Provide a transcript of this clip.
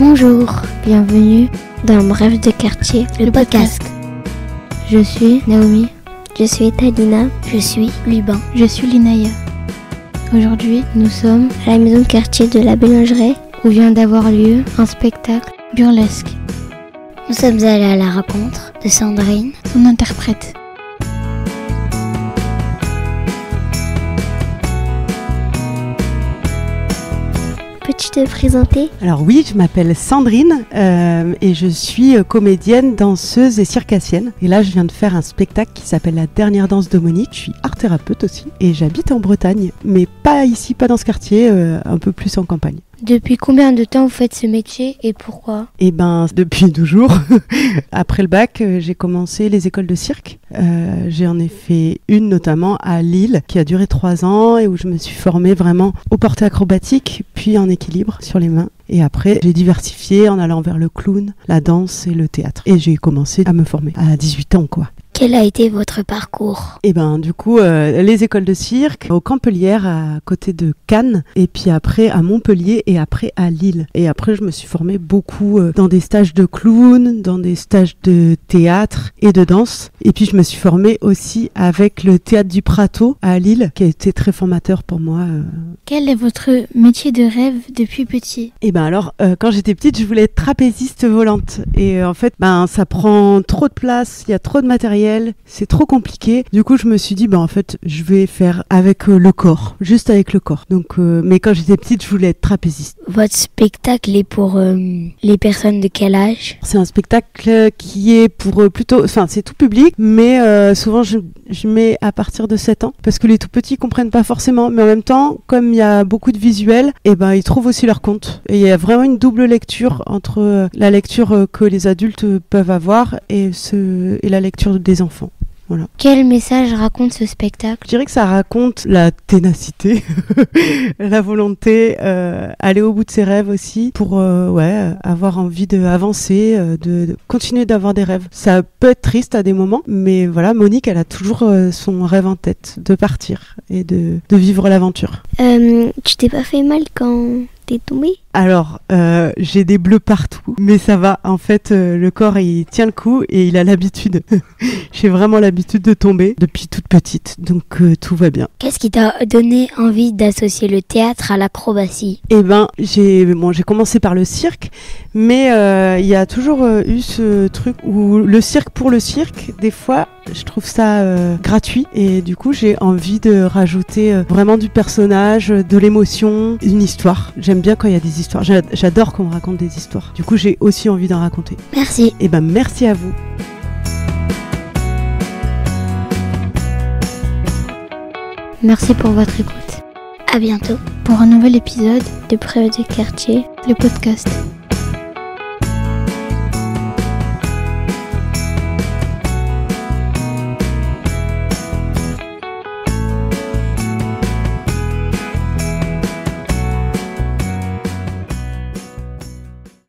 Bonjour, bienvenue dans mon rêve de quartier, le podcast. Je suis Naomi. Je suis Talina. Je suis Lubin. Je suis Linaya. Aujourd'hui, nous sommes à la maison de quartier de la Bélingerie où vient d'avoir lieu un spectacle burlesque. Nous sommes allés à la rencontre de Sandrine, son interprète. Peux-tu te présenter ? Alors oui, je m'appelle Sandrine et je suis comédienne, danseuse et circassienne. Et là, je viens de faire un spectacle qui s'appelle La dernière danse de Monique. Je suis art thérapeute aussi et j'habite en Bretagne, mais pas ici, pas dans ce quartier, un peu plus en campagne. Depuis combien de temps vous faites ce métier et pourquoi ? Eh ben, depuis toujours. Après le bac, j'ai commencé les écoles de cirque. J'en ai fait une notamment à Lille qui a duré 3 ans et où je me suis formée vraiment au porté acrobatique, puis en équilibre sur les mains. Et après, j'ai diversifié en allant vers le clown, la danse et le théâtre. Et j'ai commencé à me former à 18 ans, quoi. Quel a été votre parcours ? Et ben du coup, les écoles de cirque au Campelière à côté de Cannes, et puis après à Montpellier et après à Lille. Et après, je me suis formée beaucoup dans des stages de clown, dans des stages de théâtre et de danse. Et puis je me suis formée aussi avec le théâtre du Prato à Lille, qui a été très formateur pour moi. Quel est votre métier de rêve depuis petit ? Et ben alors, quand j'étais petite, je voulais être trapéziste volante. Et en fait, ça prend trop de place, il y a trop de matériel. C'est trop compliqué. Du coup, je me suis dit, en fait, je vais faire avec le corps, juste avec le corps. Donc, mais quand j'étais petite, je voulais être trapéziste. Votre spectacle est pour les personnes de quel âge ? C'est un spectacle qui est pour plutôt, c'est tout public, mais souvent je mets à partir de 7 ans, parce que les tout petits comprennent pas forcément, mais en même temps, comme il y a beaucoup de visuels, ils trouvent aussi leur compte. Et il y a vraiment une double lecture entre la lecture que les adultes peuvent avoir et la lecture des enfants. Voilà. Quel message raconte ce spectacle ? Je dirais que ça raconte la ténacité, la volonté, aller au bout de ses rêves aussi, pour avoir envie d'avancer, de continuer d'avoir des rêves. Ça peut être triste à des moments, mais voilà, Monique, elle a toujours son rêve en tête, de partir et de vivre l'aventure. Tu t'es pas fait mal quand t'es tombée ? Alors, j'ai des bleus partout, mais ça va. En fait, le corps, il tient le coup et il a l'habitude. J'ai vraiment l'habitude de tomber depuis toute petite, donc tout va bien. Qu'est-ce qui t'a donné envie d'associer le théâtre à l'acrobatie ? Eh ben, j'ai commencé par le cirque, mais il y a toujours eu ce truc où le cirque pour le cirque, des fois, je trouve ça gratuit et du coup, j'ai envie de rajouter vraiment du personnage, de l'émotion, une histoire. J'aime bien quand il y a des histoires. J'adore qu'on me raconte des histoires. Du coup, j'ai aussi envie d'en raconter. Merci. Eh ben, merci à vous. Merci pour votre écoute. À bientôt pour un nouvel épisode de Rêve de quartier, le podcast.